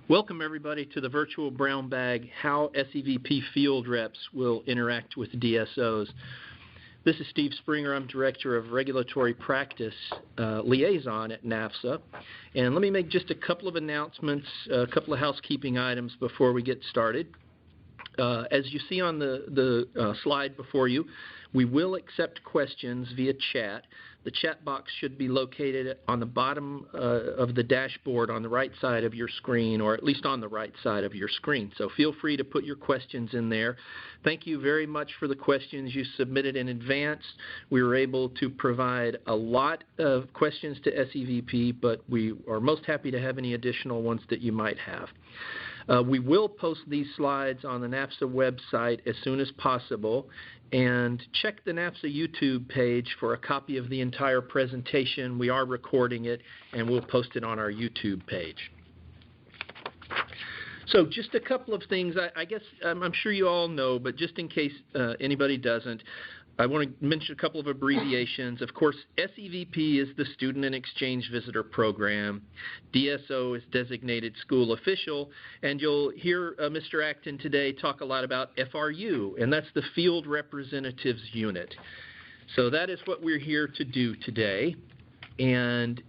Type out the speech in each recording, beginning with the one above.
Welcome everybody to the virtual brown bag, how SEVP Field Reps will interact with DSOs. This is Steve Springer. I'm Director of Regulatory Practice Liaison at NAFSA. And let me make just a couple of announcements, a couple of housekeeping items before we get started. As you see on the slide before you, we will accept questions via chat. The chat box should be located on the bottom of the dashboard on the right side of your screen, or at least on the right side of your screen. So feel free to put your questions in there. Thank you very much for the questions you submitted in advance. We were able to provide a lot of questions to SEVP, but we are most happy to have any additional ones that you might have. We will post these slides on the NAFSA website as soon as possible, and check the NAFSA YouTube page for a copy of the entire presentation. We are recording it, and we'll post it on our YouTube page. So just a couple of things. I guess I'm sure you all know, but just in case anybody doesn't, I want to mention a couple of abbreviations. Of course, SEVP is the Student and Exchange Visitor Program. DSO is Designated School Official. And you'll hear Mr. Acton today talk a lot about FRU, and that's the Field Representatives Unit. So that is what we're here to do today. And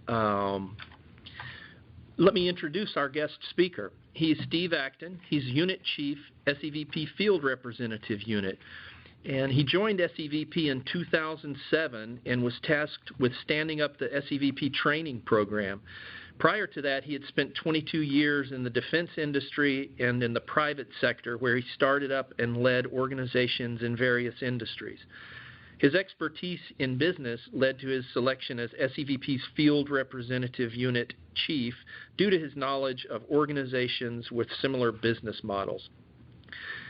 let me introduce our guest speaker. He's Steve Acton. He's Unit Chief, SEVP Field Representative Unit. And he joined SEVP in 2007 and was tasked with standing up the SEVP training program. Prior to that, he had spent 22 years in the defense industry and in the private sector, where he started up and led organizations in various industries. His expertise in business led to his selection as SEVP's Field Representative Unit Chief due to his knowledge of organizations with similar business models.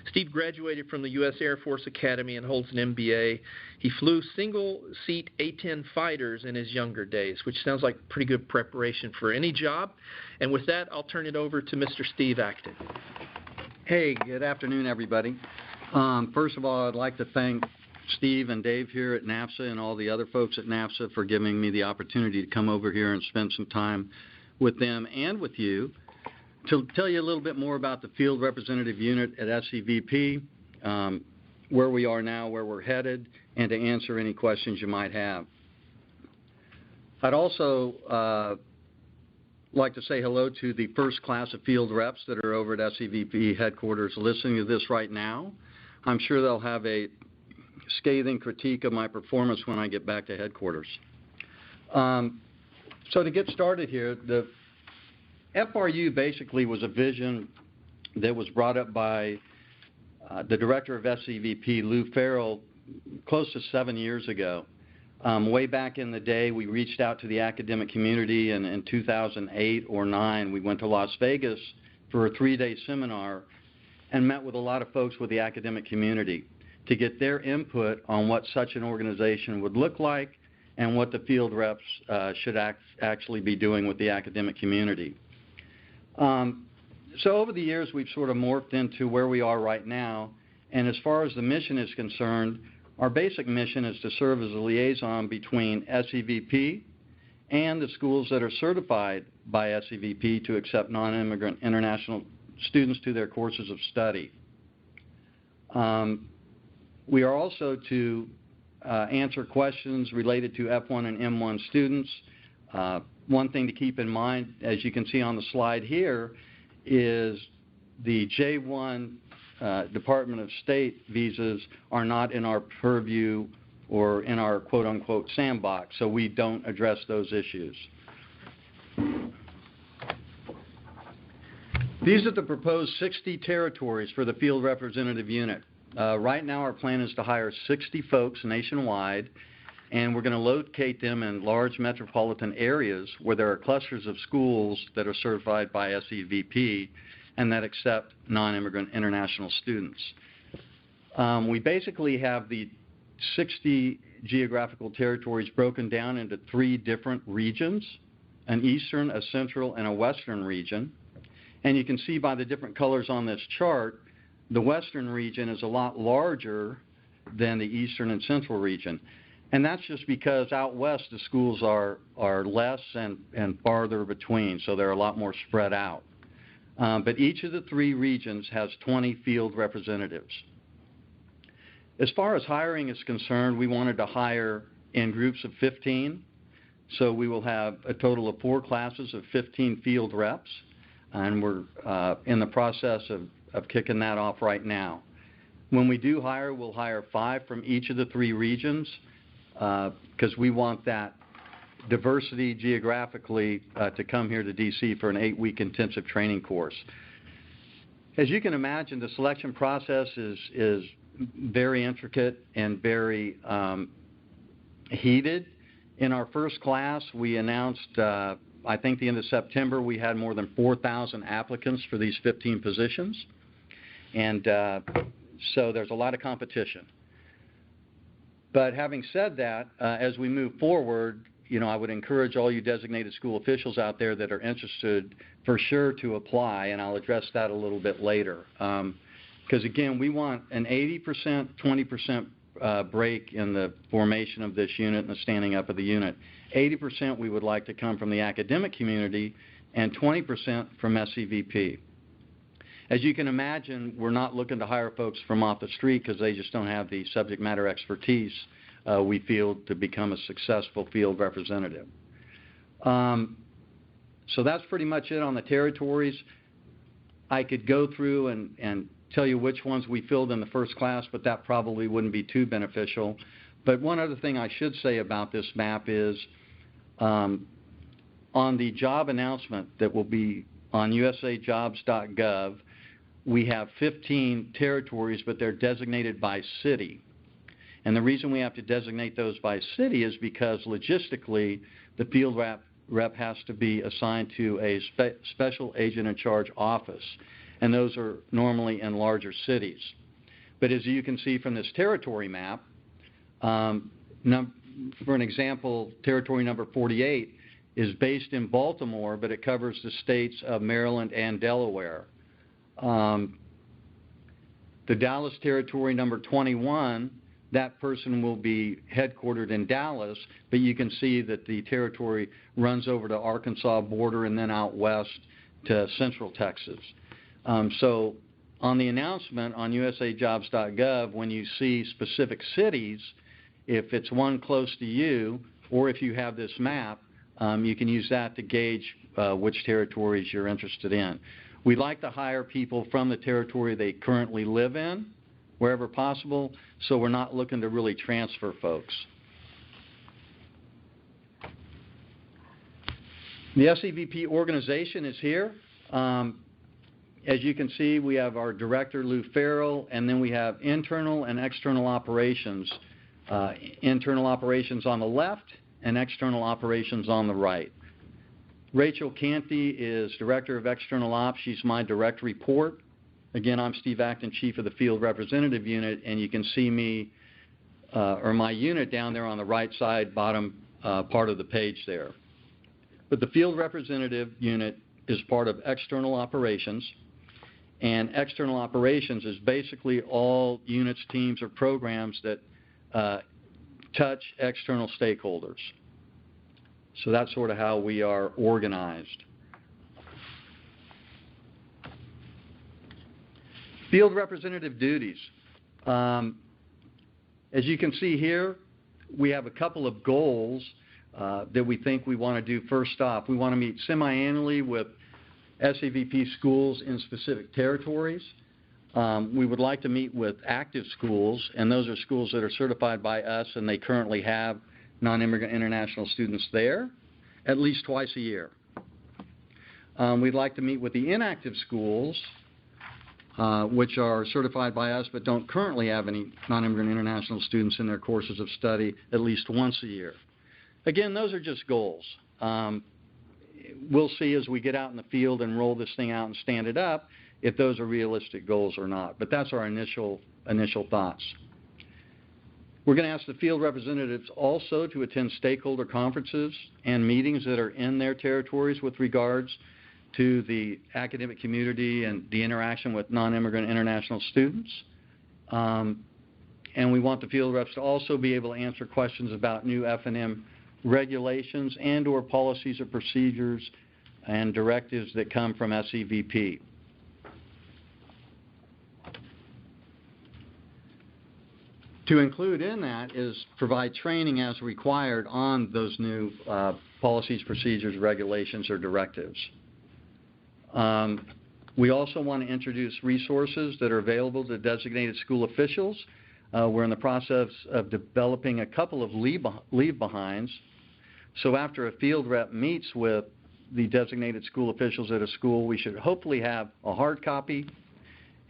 Steve graduated from the U.S. Air Force Academy and holds an MBA. He flew single-seat A-10 fighters in his younger days, which sounds like pretty good preparation for any job. And with that, I'll turn it over to Mr. Steve Acton. Hey, good afternoon, everybody. First of all, I'd like to thank Steve and Dave here at NAFSA and all the other folks at NAFSA for giving me the opportunity to come over here and spend some time with them and with you to tell you a little bit more about the Field Representative Unit at SEVP, where we are now, where we're headed, and to answer any questions you might have. I'd also like to say hello to the first class of field reps that are over at SEVP headquarters listening to this right now. I'm sure they'll have a scathing critique of my performance when I get back to headquarters. So to get started here, the FRU basically was a vision that was brought up by the director of SEVP, Lou Farrell, close to 7 years ago. Way back in the day, we reached out to the academic community, and in 2008 or 9, we went to Las Vegas for a 3-day seminar and met with a lot of folks with the academic community to get their input on what such an organization would look like and what the field reps should actually be doing with the academic community. So over the years, we've sort of morphed into where we are right now, and as far as the mission is concerned, our basic mission is to serve as a liaison between SEVP and the schools that are certified by SEVP to accept non-immigrant international students to their courses of study. We are also to answer questions related to F1 and M1 students. One thing to keep in mind, as you can see on the slide here, is the J1 Department of State visas are not in our purview or in our quote-unquote sandbox, so we don't address those issues. These are the proposed 60 territories for the Field Representative Unit. Right now our plan is to hire 60 folks nationwide, and we're going to locate them in large metropolitan areas where there are clusters of schools that are certified by SEVP and that accept non-immigrant international students. We basically have the 60 geographical territories broken down into 3 different regions, an eastern, a central, and a western region. And you can see by the different colors on this chart, the western region is a lot larger than the eastern and central region. And that's just because out west the schools are less and farther between, so they're a lot more spread out. but each of the 3 regions has 20 field representatives. As far as hiring is concerned, we wanted to hire in groups of 15. So we will have a total of 4 classes of 15 field reps, and we're in the process of kicking that off right now. When we do hire, we'll hire 5 from each of the 3 regions because we want that diversity geographically to come here to D.C. for an 8-week intensive training course. As you can imagine, the selection process is very intricate and very heated. In our first class, we announced, I think the end of September, we had more than 4,000 applicants for these 15 positions. And so there's a lot of competition. But having said that, as we move forward, I would encourage all you designated school officials out there that are interested for sure to apply, and I'll address that a little bit later. Because again, we want an 80%, 20% break in the formation of this unit and the standing up of the unit. 80% we would like to come from the academic community and 20% from SEVP. As you can imagine, we're not looking to hire folks from off the street because they just don't have the subject matter expertise we feel to become a successful field representative. So that's pretty much it on the territories. I could go through and tell you which ones we filled in the first class, but that probably wouldn't be too beneficial. But one other thing I should say about this map is on the job announcement that will be on usajobs.gov, we have 15 territories, but they're designated by city. And the reason we have to designate those by city is because logistically the field rep has to be assigned to a special agent in charge office, and those are normally in larger cities. But as you can see from this territory map, for an example, territory number 48 is based in Baltimore, but it covers the states of Maryland and Delaware. The Dallas territory number 21, that person will be headquartered in Dallas, but you can see that the territory runs over to Arkansas border and then out west to central Texas. So on the announcement on usajobs.gov, when you see specific cities, if it's one close to you or if you have this map, you can use that to gauge which territories you're interested in. We like to hire people from the territory they currently live in, wherever possible, so we're not looking to really transfer folks. The SEVP organization is here. As you can see, we have our director, Lou Farrell, and then we have internal and external operations. Internal operations on the left and external operations on the right. Rachel Canty is Director of External Ops. She's my direct report. Again, I'm Steve Acton, Chief of the Field Representative Unit, and you can see me, or my unit down there on the right side, bottom part of the page there. But the Field Representative Unit is part of External Operations, and External Operations is basically all units, teams, or programs that touch external stakeholders. So that's sort of how we are organized. Field representative duties. As you can see here, we have a couple of goals that we think we want to do. First off, we want to meet semi-annually with SEVP schools in specific territories. We would like to meet with active schools, and those are schools that are certified by us and they currently have non-immigrant international students there, at least twice a year. We'd like to meet with the inactive schools, which are certified by us but don't currently have any non-immigrant international students in their courses of study, at least once a year. Again, those are just goals. We'll see as we get out in the field and roll this thing out and stand it up if those are realistic goals or not. But that's our initial thoughts. We're going to ask the field representatives also to attend stakeholder conferences and meetings that are in their territories with regards to the academic community and the interaction with non-immigrant international students. And we want the field reps to also be able to answer questions about new F&M regulations and or policies or procedures and directives that come from SEVP. To include in that is provide training as required on those new policies, procedures, regulations, or directives. We also want to introduce resources that are available to designated school officials. We're in the process of developing a couple of leave-behinds. So after a field rep meets with the designated school officials at a school, we should hopefully have a hard copy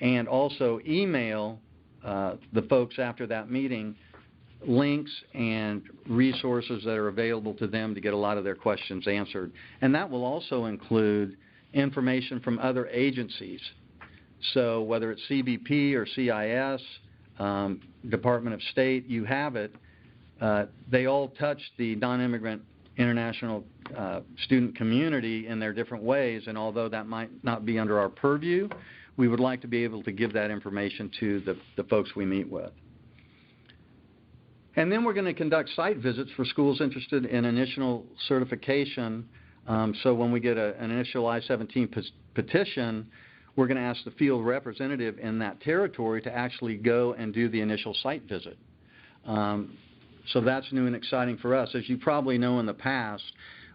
and also email the folks after that meeting links and resources that are available to them to get a lot of their questions answered. And that will also include information from other agencies. So whether it's CBP or CIS, Department of State, you have it. They all touch the non-immigrant international student community in their different ways, and although that might not be under our purview, we would like to be able to give that information to the folks we meet with. And then we're going to conduct site visits for schools interested in initial certification. So when we get an initial I-17 petition, we're going to ask the field representative in that territory to actually go and do the initial site visit. So that's new and exciting for us. As you probably know, in the past,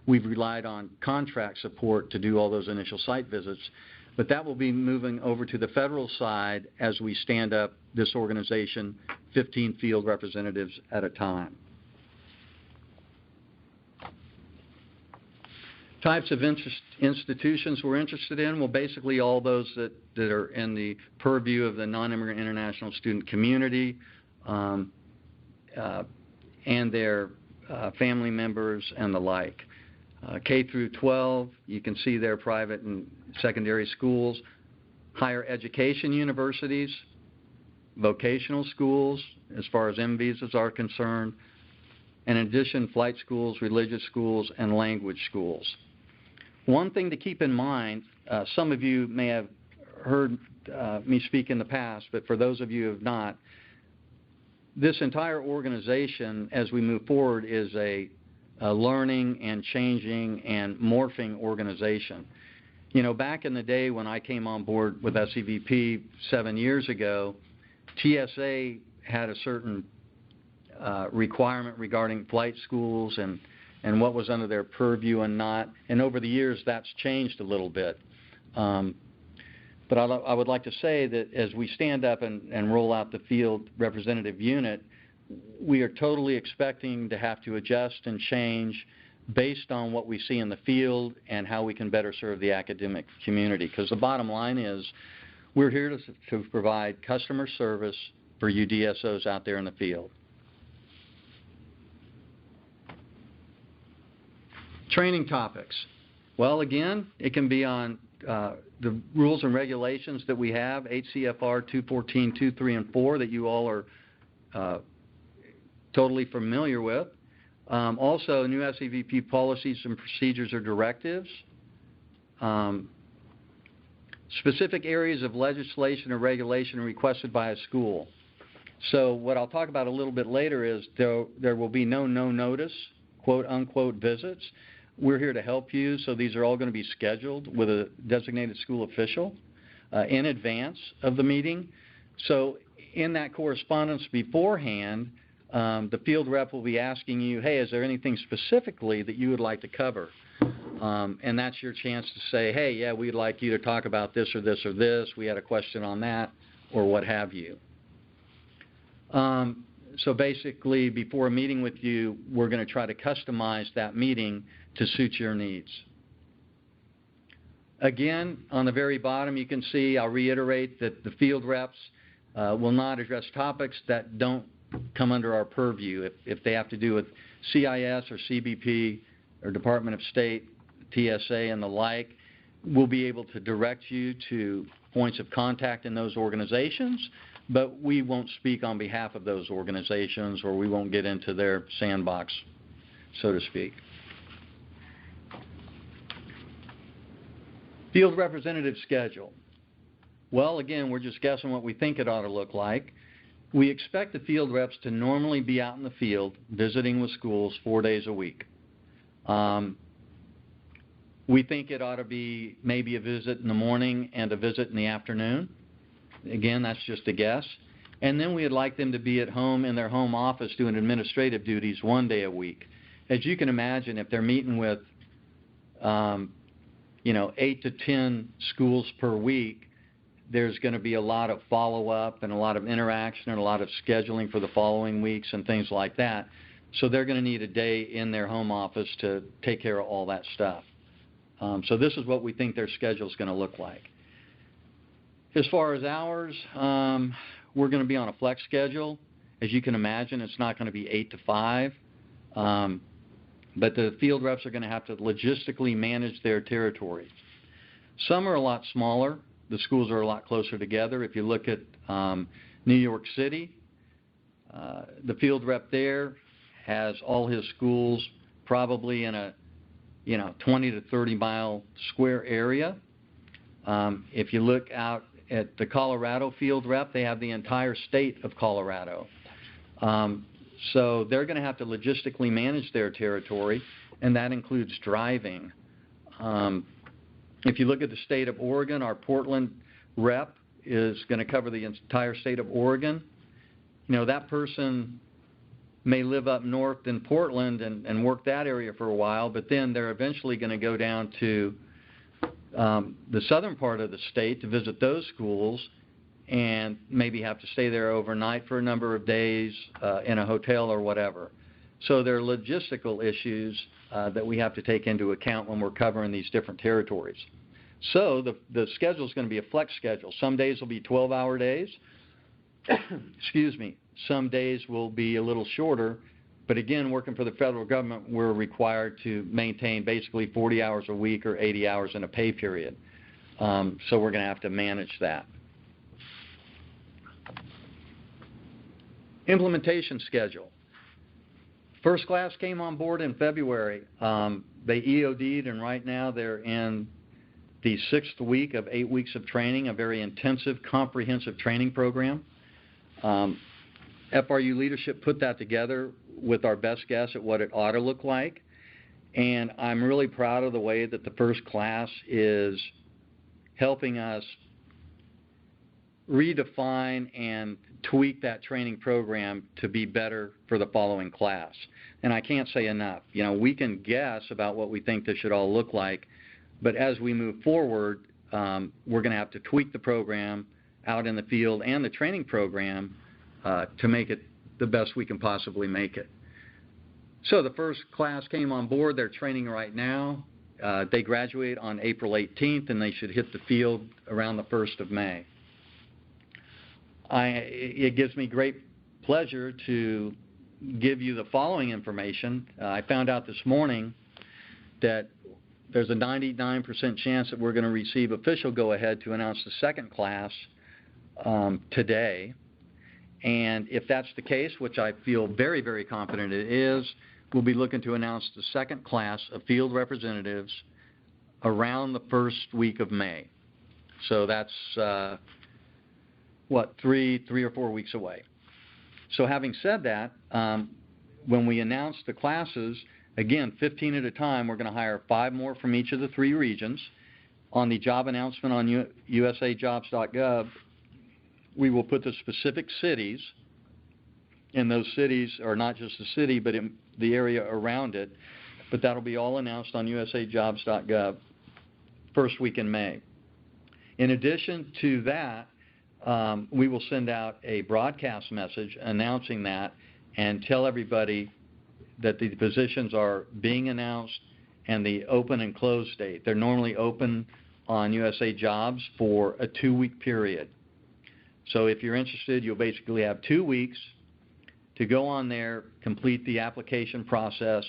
we've relied on contract support to do all those initial site visits, but that will be moving over to the federal side as we stand up this organization, 15 field representatives at a time. Types of institutions we're interested in, well, basically all those that are in the purview of the non-immigrant international student community and their family members and the like. K through 12, you can see their private and secondary schools, higher education universities, vocational schools as far as M visas are concerned, and in addition, flight schools, religious schools, and language schools. One thing to keep in mind, some of you may have heard me speak in the past, but for those of you who have not, this entire organization, as we move forward, is a learning and changing and morphing organization. You know, back in the day when I came on board with SEVP 7 years ago, TSA had a certain requirement regarding flight schools and what was under their purview and not. And over the years, that's changed a little bit. But I would like to say that as we stand up and roll out the field representative unit, we are totally expecting to have to adjust and change based on what we see in the field and how we can better serve the academic community. Because the bottom line is we're here to provide customer service for you DSOs out there in the field. Training topics. Well, again, it can be on the rules and regulations that we have, 8 CFR 214, 3, and 4, that you all are totally familiar with. Also, new SEVP policies and procedures or directives. Specific areas of legislation or regulation requested by a school. So what I'll talk about a little bit later is there will be no notice, quote unquote, visits. We're here to help you, so these are all going to be scheduled with a designated school official in advance of the meeting. So in that correspondence beforehand, the field rep will be asking you, hey, is there anything specifically that you would like to cover? And that's your chance to say, hey, yeah, we'd like you to talk about this or this or this. We had a question on that, or what have you. So basically, before a meeting with you, we're going to try to customize that meeting to suit your needs. Again, on the very bottom, you can see, I'll reiterate that the field reps will not address topics that don't come under our purview. If they have to do with CIS or CBP or Department of State, TSA, and the like, we'll be able to direct you to points of contact in those organizations, but we won't speak on behalf of those organizations, or we won't get into their sandbox, so to speak. Field representative schedule. Well, again, we're just guessing what we think it ought to look like. We expect the field reps to normally be out in the field visiting with schools 4 days a week. We think it ought to be maybe a visit in the morning and a visit in the afternoon. Again, that's just a guess. And then we'd like them to be at home in their home office doing administrative duties 1 day a week. As you can imagine, if they're meeting with 8 to 10 schools per week, there's going to be a lot of follow-up and a lot of interaction and a lot of scheduling for the following weeks and things like that. So they're going to need a day in their home office to take care of all that stuff. So this is what we think their schedule is going to look like. As far as hours, we're going to be on a flex schedule. As you can imagine, it's not going to be 8 to 5. But the field reps are going to have to logistically manage their territory. Some are a lot smaller. The schools are a lot closer together. If you look at New York City, the field rep there has all his schools probably in a 20 to 30 mile square area. If you look out at the Colorado field rep, they have the entire state of Colorado. So they're going to have to logistically manage their territory, and that includes driving. If you look at the state of Oregon, our Portland rep is going to cover the entire state of Oregon. That person may live up north in Portland and work that area for a while, but then they're eventually going to go down to the southern part of the state to visit those schools and maybe have to stay there overnight for a number of days in a hotel or whatever. So there are logistical issues that we have to take into account when we're covering these different territories. So the schedule is going to be a flex schedule. Some days will be 12-hour days. Excuse me. Some days will be a little shorter. But again, working for the federal government, we're required to maintain basically 40 hours a week or 80 hours in a pay period. So we're going to have to manage that. Implementation schedule. First class came on board in February. They EOD'd, and right now they're in the 6th week of 8 weeks of training, a very intensive, comprehensive training program. FRU leadership put that together with our best guess at what it ought to look like. And I'm really proud of the way that the first class is helping us redefine and tweak that training program to be better for the following class. And I can't say enough. We can guess about what we think this should all look like, but as we move forward, we're going to have to tweak the program out in the field and the training program to make it the best we can possibly make it. So the first class came on board. They're training right now. They graduate on April 18th, and they should hit the field around the 1st of May. It gives me great pleasure to give you the following information. I found out this morning that there's a 99% chance that we're going to receive official go-ahead to announce the second class today. And if that's the case, which I feel very, very confident it is, we'll be looking to announce the second class of field representatives around the first week of May. So that's, 3 or 4 weeks away. So having said that, when we announce the classes, again, 15 at a time, we're going to hire 5 more from each of the 3 regions. On the job announcement on usajobs.gov, we will put the specific cities, and those cities are not just the city, but in the area around it. But that'll be all announced on usajobs.gov first week in May. In addition to that, we will send out a broadcast message announcing that and tell everybody that the positions are being announced and the open and close date. They're normally open on USA Jobs for a 2-week period. So if you're interested, you'll basically have 2 weeks to go on there, complete the application process,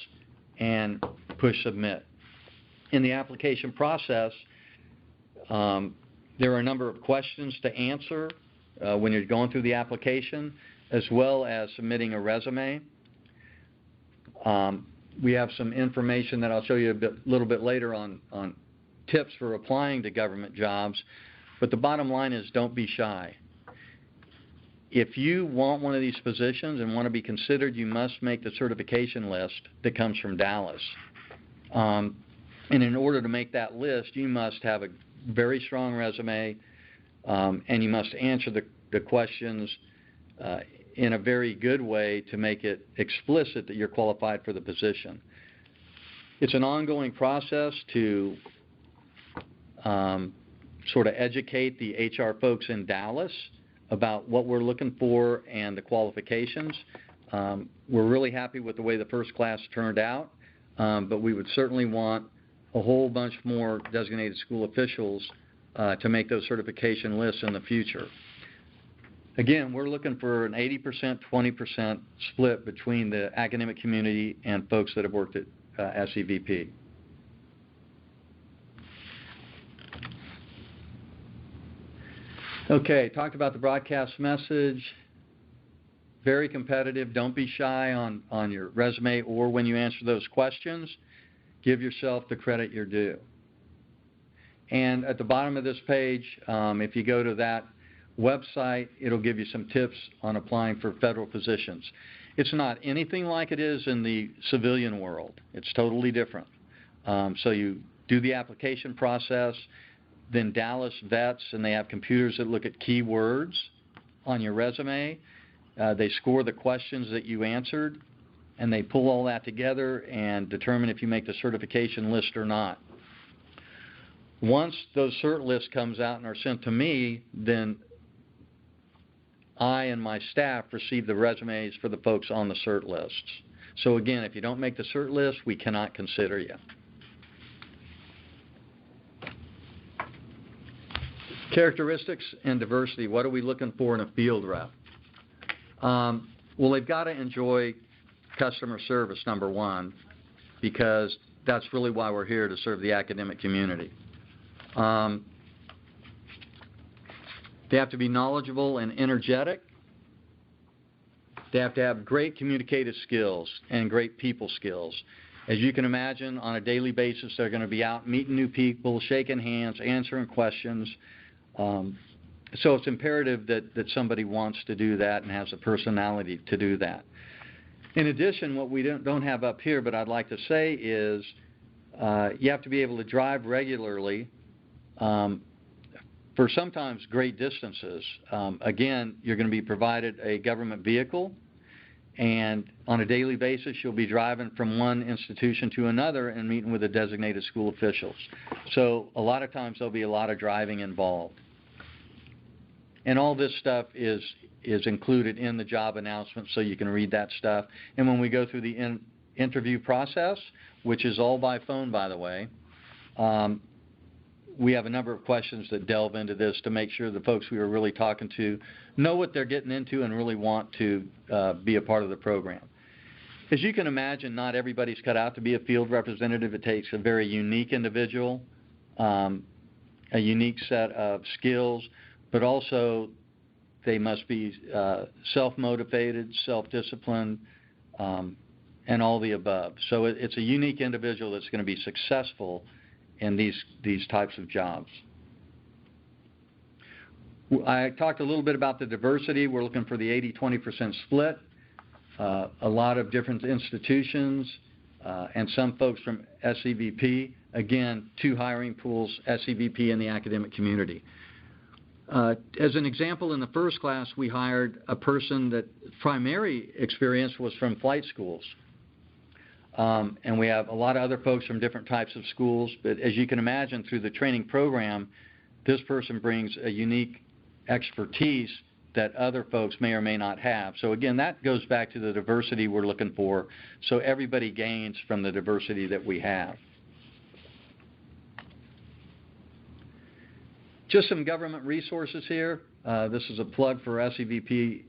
and push submit. In the application process, there are a number of questions to answer when you're going through the application, as well as submitting a resume. We have some information that I'll show you a little bit later on tips for applying to government jobs, but the bottom line is don't be shy. If you want one of these positions and want to be considered, you must make the certification list that comes from Dallas. And in order to make that list, you must have a very strong resume, and you must answer the questions in a very good way to make it explicit that you're qualified for the position. It's an ongoing process to sort of educate the HR folks in Dallas about what we're looking for and the qualifications. We're really happy with the way the first class turned out, but we would certainly want a whole bunch more designated school officials to make those certification lists in the future. Again, we're looking for an 80%, 20% split between the academic community and folks that have worked at SEVP. Okay, talked about the broadcast message. Very competitive. Don't be shy on your resume or when you answer those questions. Give yourself the credit you're due. And at the bottom of this page, if you go to that website, it'll give you some tips on applying for federal positions. It's not anything like it is in the civilian world. It's totally different. So you do the application process, then Dallas vets, and they have computers that look at keywords on your resume. They score the questions that you answered, and they pull all that together and determine if you make the certification list or not. Once those cert lists comes out and are sent to me, then I and my staff receive the resumes for the folks on the cert lists. So again, if you don't make the cert list, we cannot consider you. Characteristics and diversity. What are we looking for in a field rep? Well, they've got to enjoy customer service, number one, because that's really why we're here, to serve the academic community. They have to be knowledgeable and energetic. They have to have great communicative skills and great people skills. As you can imagine, on a daily basis, they're going to be out meeting new people, shaking hands, answering questions. So it's imperative that somebody wants to do that and has a personality to do that. In addition, what we don't have up here, but I'd like to say is you have to be able to drive regularly for sometimes great distances. Again, you're going to be provided a government vehicle, and on a daily basis you'll be driving from one institution to another and meeting with the designated school officials. So a lot of times there'll be a lot of driving involved. And all this stuff is included in the job announcement, so you can read that stuff. And when we go through the interview process, which is all by phone, by the way, we have a number of questions that delve into this to make sure the folks we are really talking to know what they're getting into and really want to be a part of the program. As you can imagine, not everybody's cut out to be a field representative. It takes a very unique individual, a unique set of skills, but also they must be self-motivated, self-disciplined, and all the above. So it's a unique individual that's going to be successful in these types of jobs. I talked a little bit about the diversity. We're looking for the 80-20% split. A lot of different institutions and some folks from SEVP. Again, two hiring pools, SEVP and the academic community. As an example, in the first class, we hired a person that primary experience was from flight schools. And we have a lot of other folks from different types of schools. But as you can imagine, through the training program, this person brings a unique expertise that other folks may or may not have. So again, that goes back to the diversity we're looking for. So everybody gains from the diversity that we have. Just some government resources here. This is a plug for SEVP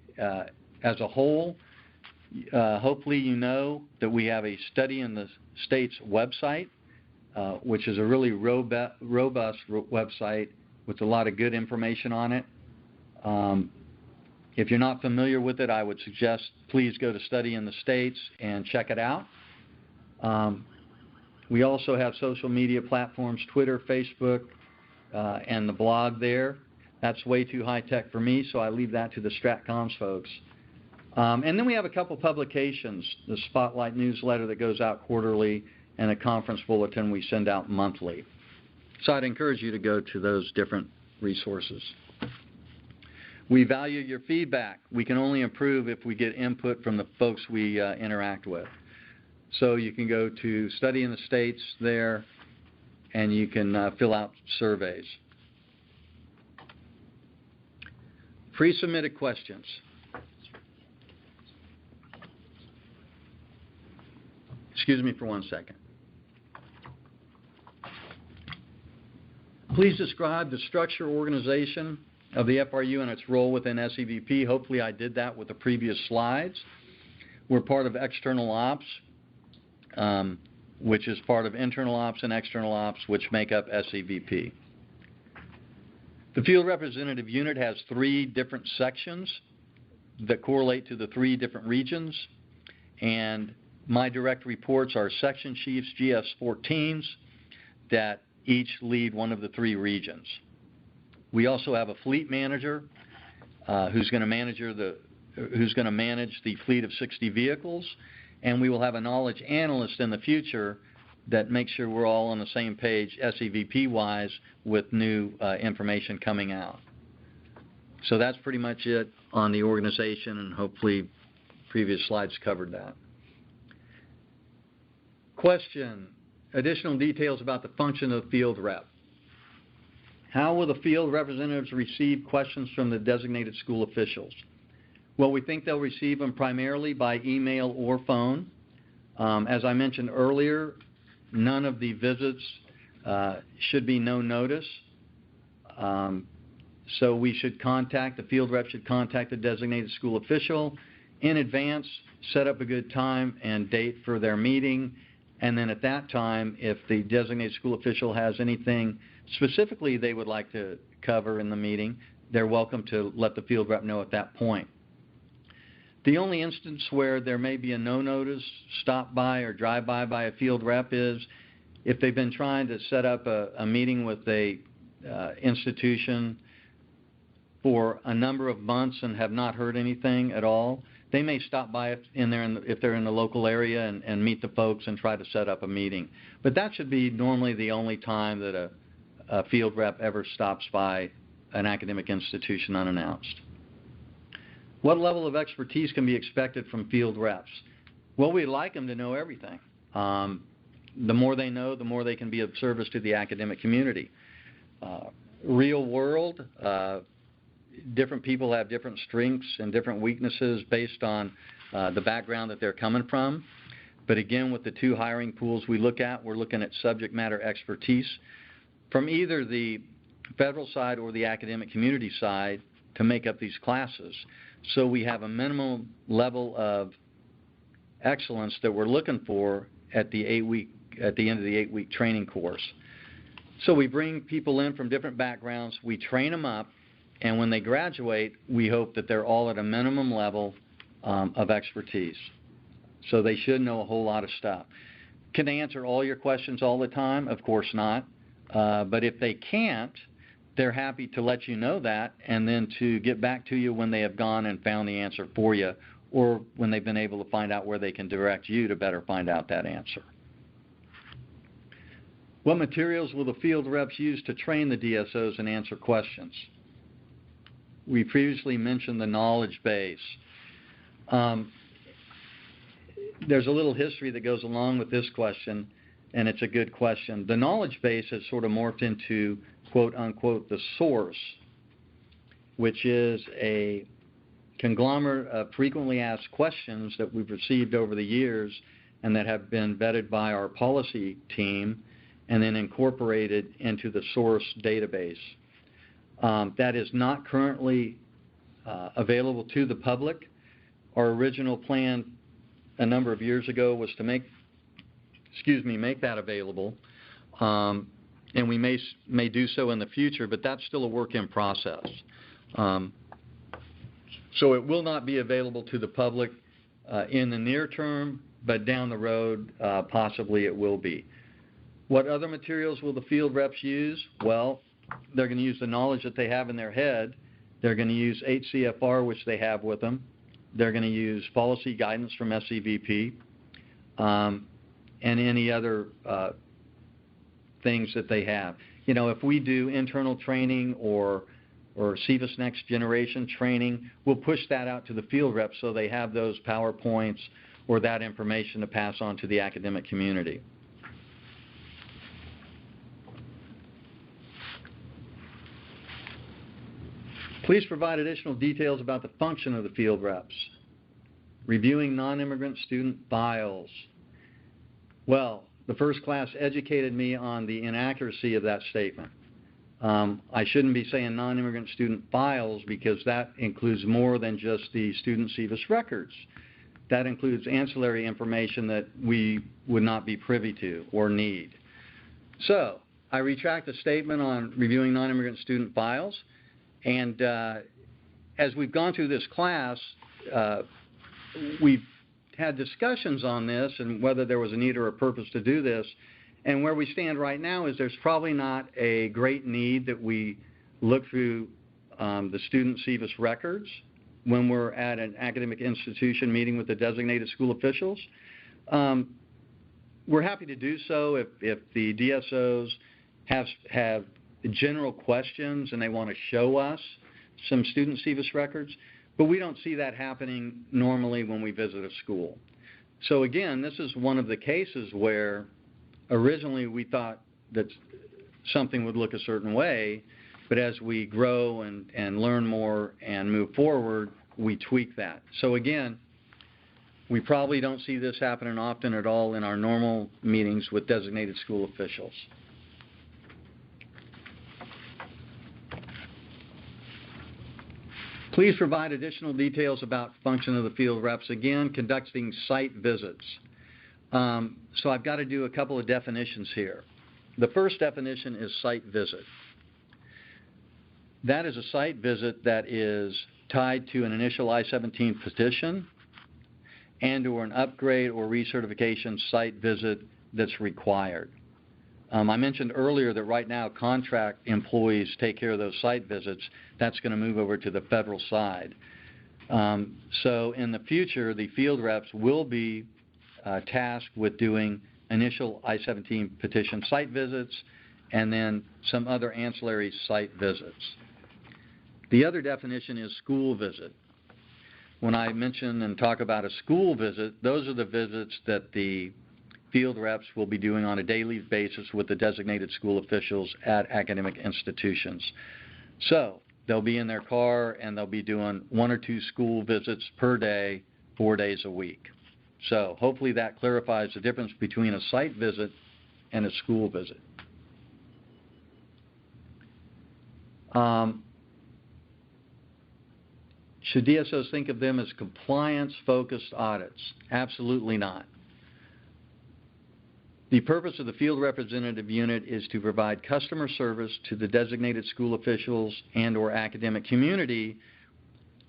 as a whole. Hopefully you know that we have a Study in the States website, which is a really robust website with a lot of good information on it. If you're not familiar with it, I would suggest please go to Study in the States and check it out. We also have social media platforms, Twitter, Facebook, and the blog there. That's way too high-tech for me, so I leave that to the StratComms folks. And then we have a couple publications, the Spotlight newsletter that goes out quarterly and a conference bulletin we send out monthly. So I'd encourage you to go to those different resources. We value your feedback. We can only improve if we get input from the folks we interact with. So you can go to Study in the States there, and you can fill out surveys. Pre-submitted questions. Excuse me for 1 second. Please describe the structure organization of the FRU and its role within SEVP. Hopefully I did that with the previous slides. We're part of external ops, which is part of internal ops and external ops, which make up SEVP. The Field Representative Unit has 3 different sections that correlate to the 3 different regions, and my direct reports are section chiefs, GS-14s, that each lead one of the 3 regions. We also have a fleet manager who's going to manage the fleet of 60 vehicles, and we will have a knowledge analyst in the future that makes sure we're all on the same page SEVP-wise with new information coming out. So that's pretty much it on the organization, and hopefully previous slides covered that. Question: additional details about the function of the field rep. How will the field representatives receive questions from the designated school officials? Well, we think they'll receive them primarily by email or phone. As I mentioned earlier, none of the visits should be no notice. So we should the field rep should contact the designated school official in advance, set up a good time and date for their meeting, and then at that time, if the designated school official has anything specifically they would like to cover in the meeting, they're welcome to let the field rep know at that point. The only instance where there may be a no-notice stop by or drive by a field rep is if they've been trying to set up a meeting with a institution for a number of months and have not heard anything at all. They may stop by if they're in the local area and meet the folks and try to set up a meeting. But that should be normally the only time that a field rep ever stops by an academic institution unannounced. What level of expertise can be expected from field reps? Well, we'd like them to know everything. The more they know, the more they can be of service to the academic community. Real world, different people have different strengths and different weaknesses based on the background that they're coming from. But again, with the 2 hiring pools we look at, we're looking at subject matter expertise from either the federal side or the academic community side to make up these classes. So we have a minimum level of excellence that we're looking for at the end of the 8-week training course. So we bring people in from different backgrounds, we train them up, and when they graduate, we hope that they're all at a minimum level of expertise. So they should know a whole lot of stuff. Can they answer all your questions all the time? Of course not. But if they can't, they're happy to let you know that and then to get back to you when they have gone and found the answer for you, or when they've been able to find out where they can direct you to better find out that answer. What materials will the field reps use to train the DSOs and answer questions? We previously mentioned the knowledge base. There's a little history that goes along with this question, and it's a good question. The knowledge base has sort of morphed into, quote unquote, the source, which is a conglomerate of frequently asked questions that we've received over the years and that have been vetted by our policy team and then incorporated into the source database. That is not currently available to the public. Our original plan a number of years ago was to make that available, and we may do so in the future, but that's still a work in process. So it will not be available to the public in the near term, but down the road, possibly it will be. What other materials will the field reps use? Well, they're going to use the knowledge that they have in their head. They're going to use HCFR, which they have with them. They're going to use policy guidance from SEVP, and any other things that they have. You know, if we do internal training or or SEVS Next Generation training, we'll push that out to the field reps so they have those PowerPoints or that information to pass on to the academic community. Please provide additional details about the function of the field reps. Reviewing non-immigrant student files. Well, the first class educated me on the inaccuracy of that statement. I shouldn't be saying non-immigrant student files because that includes more than just the student SEVS records. That includes ancillary information that we would not be privy to or need. So I retract the statement on reviewing non-immigrant student files. And as we've gone through this class, we've had discussions on this and whether there was a need or a purpose to do this. And where we stand right now is there's probably not a great need that we look through the student SEVS records when we're at an academic institution meeting with the designated school officials. We're happy to do so if the DSOs have general questions and they want to show us some student SEVS records, but we don't see that happening normally when we visit a school. So again, this is one of the cases where originally we thought that something would look a certain way, but as we grow and learn more and move forward, we tweak that. So again, we probably don't see this happening often at all in our normal meetings with designated school officials. Please provide additional details about function of the field reps. Again, conducting site visits. So I've got to do a couple of definitions here. The first definition is site visit. That is a site visit that is tied to an initial I-17 petition and or an upgrade or recertification site visit that's required. I mentioned earlier that right now contract employees take care of those site visits. That's going to move over to the federal side. So in the future, the field reps will be tasked with doing initial I-17 petition site visits and then some other ancillary site visits. The other definition is school visit. When I mention and talk about a school visit, those are the visits that the field reps will be doing on a daily basis with the designated school officials at academic institutions. So they'll be in their car and they'll be doing 1 or 2 school visits per day, 4 days a week. So hopefully that clarifies the difference between a site visit and a school visit. Should DSOs think of them as compliance-focused audits? Absolutely not. The purpose of the Field Representative Unit is to provide customer service to the designated school officials and or academic community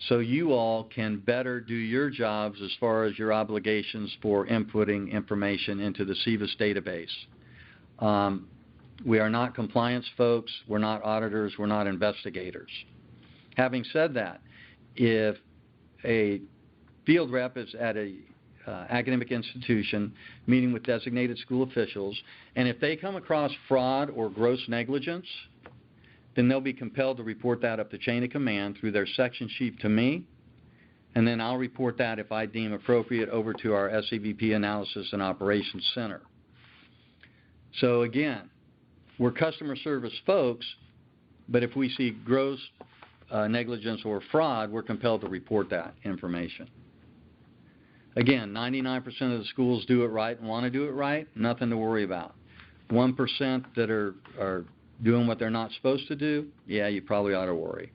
so you all can better do your jobs as far as your obligations for inputting information into the SEVS database. We are not compliance folks, we're not auditors, we're not investigators. Having said that, if a field rep is at a academic institution meeting with designated school officials, and if they come across fraud or gross negligence, then they'll be compelled to report that up the chain of command through their section chief to me, and then I'll report that if I deem appropriate over to our SEVP Analysis and Operations Center. So again, we're customer service folks, but if we see gross negligence or fraud, we're compelled to report that information. Again, 99% of the schools do it right and want to do it right, nothing to worry about. 1% that are doing what they're not supposed to do, yeah, you probably ought to worry.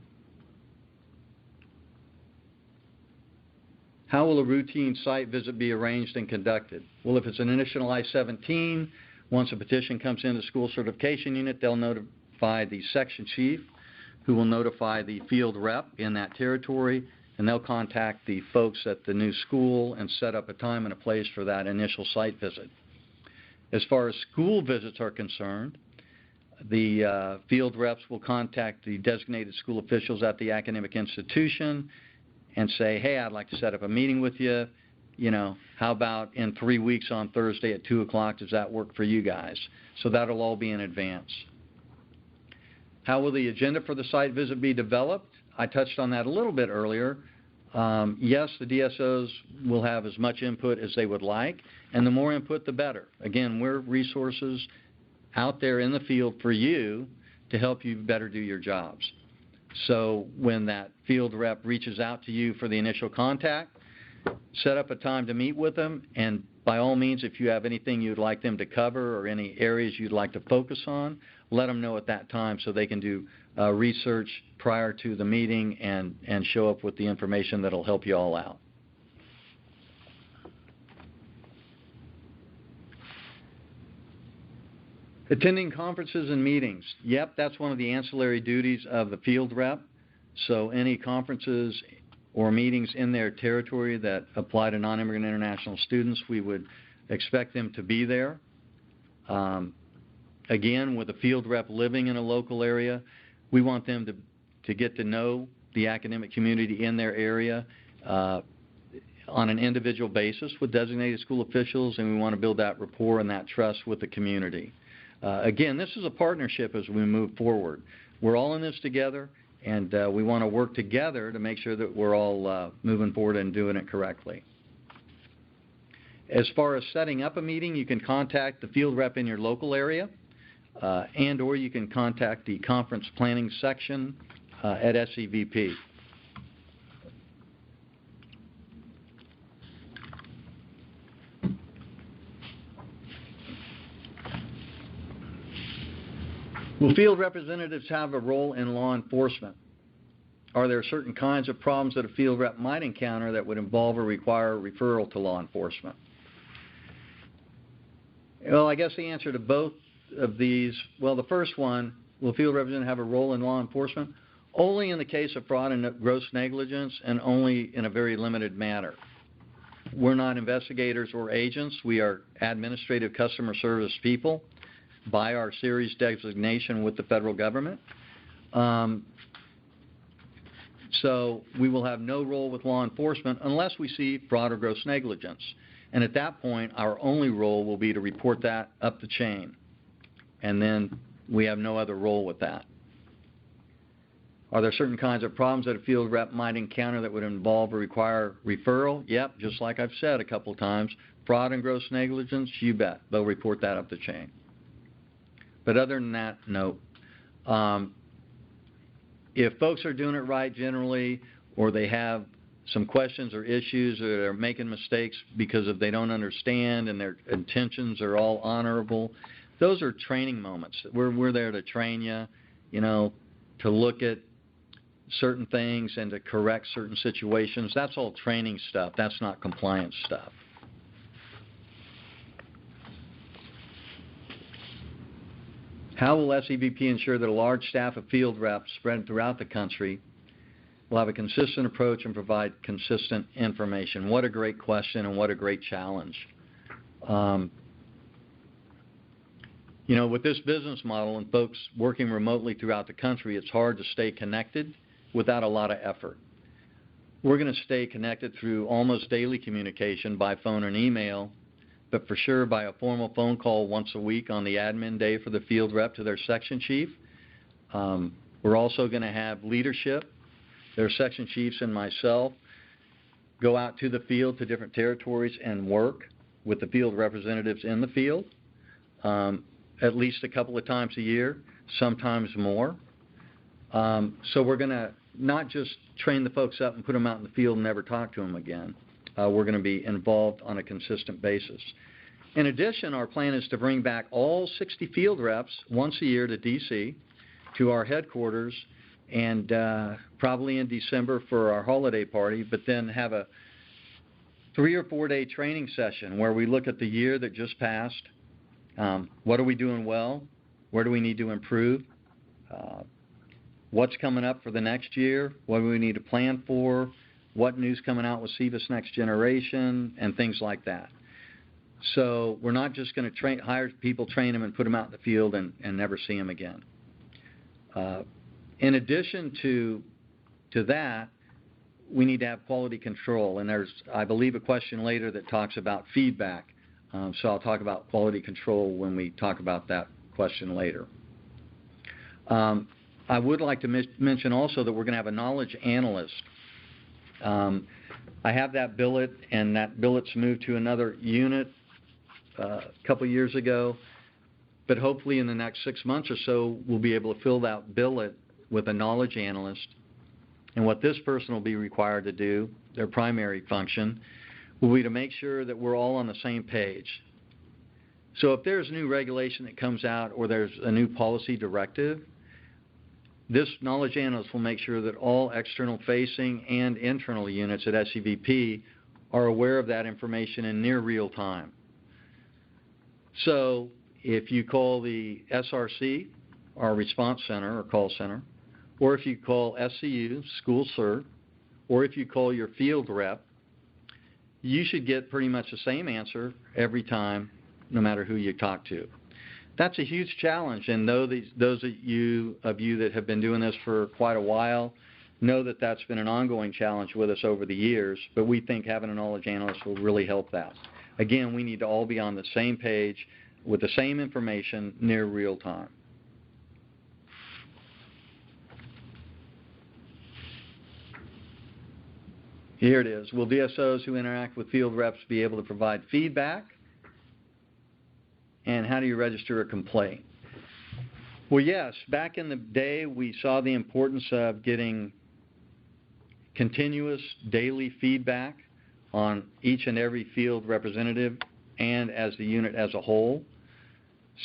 How will a routine site visit be arranged and conducted? Well, if it's an initial I-17, once a petition comes in the school certification unit, they'll notify the section chief, who will notify the field rep in that territory, and they'll contact the folks at the new school and set up a time and a place for that initial site visit. As far as school visits are concerned, the field reps will contact the designated school officials at the academic institution and say, hey, I'd like to set up a meeting with you. You know, how about in 3 weeks on Thursday at 2 o'clock? Does that work for you guys? So that'll all be in advance. How will the agenda for the site visit be developed? I touched on that a little bit earlier. Yes, the DSOs will have as much input as they would like, and the more input, the better. Again, we're resources out there in the field for you to help you better do your jobs. So when that field rep reaches out to you for the initial contact, set up a time to meet with them, and by all means, if you have anything you'd like them to cover or any areas you'd like to focus on, let them know at that time so they can do research prior to the meeting and show up with the information that will help you all out. Attending conferences and meetings. Yep, that's one of the ancillary duties of the field rep. So any conferences or meetings in their territory that apply to non-immigrant international students, we would expect them to be there. Again, with a field rep living in a local area, we want them to get to know the academic community in their area on an individual basis with designated school officials, and we want to build that rapport and that trust with the community. Again, this is a partnership as we move forward. We're all in this together, and we want to work together to make sure that we're all moving forward and doing it correctly. As far as setting up a meeting, you can contact the field rep in your local area, and or you can contact the conference planning section at SEVP. Will field representatives have a role in law enforcement? Are there certain kinds of problems that a field rep might encounter that would involve or require referral to law enforcement? Well, I guess the answer to both of these, well, the first one, will a field representative have a role in law enforcement? Only in the case of fraud and gross negligence, and only in a very limited manner. We're not investigators or agents. We are administrative customer service people by our series designation with the federal government. So we will have no role with law enforcement unless we see fraud or gross negligence. And at that point, our only role will be to report that up the chain. And then we have no other role with that. Are there certain kinds of problems that a field rep might encounter that would involve or require referral? Yep, just like I've said a couple times, fraud and gross negligence, you bet. They'll report that up the chain. But other than that, no. If folks are doing it right generally, or they have some questions or issues, or they're making mistakes because they don't understand and their intentions are all honorable, those are training moments. We're there to train you, to look at certain things and to correct certain situations. That's all training stuff. That's not compliance stuff. How will SEVP ensure that a large staff of field reps spread throughout the country will have a consistent approach and provide consistent information? What a great question, and what a great challenge. With this business model and folks working remotely throughout the country, it's hard to stay connected without a lot of effort. We're going to stay connected through almost daily communication by phone and email, but for sure by a formal phone call once a week on the admin day for the field rep to their section chief. We're also going to have leadership, their section chiefs and myself, go out to the field to different territories and work with the field representatives in the field at least a couple of times a year, sometimes more. So we're going to not just train the folks up and put them out in the field and never talk to them again. We're going to be involved on a consistent basis. In addition, our plan is to bring back all 60 field reps once a year to D.C. to our headquarters, and probably in December for our holiday party, but then have a 3 or 4 day training session where we look at the year that just passed. What are we doing well? Where do we need to improve? What's coming up for the next year? What do we need to plan for? What news coming out with SEVIS Next Generation, and things like that. So we're not just going to hire people, train them, and put them out in the field and never see them again. In addition to that, we need to have quality control. And there's, I believe, a question later that talks about feedback. So I'll talk about quality control when we talk about that question later. I would like to mention also that we're going to have a knowledge analyst. I have that billet, and that billet's moved to another unit a couple years ago, but hopefully in the next 6 months or so, we'll be able to fill that billet with a knowledge analyst. And what this person will be required to do, their primary function, will be to make sure that we're all on the same page. So if there's a new regulation that comes out or there's a new policy directive, this knowledge analyst will make sure that all external facing and internal units at SEVP are aware of that information in near real time. So if you call the SRC, our response center or call center, or if you call SCU, School Cert, or if you call your field rep, you should get pretty much the same answer every time, no matter who you talk to. That's a huge challenge, and those of you that have been doing this for quite a while know that that's been an ongoing challenge with us over the years, but we think having a knowledge analyst will really help that. Again, we need to all be on the same page with the same information near real time. Here it is. Will DSOs who interact with field reps be able to provide feedback? And how do you register a complaint? Well, yes, back in the day, we saw the importance of getting continuous daily feedback on each and every field representative and as the unit as a whole.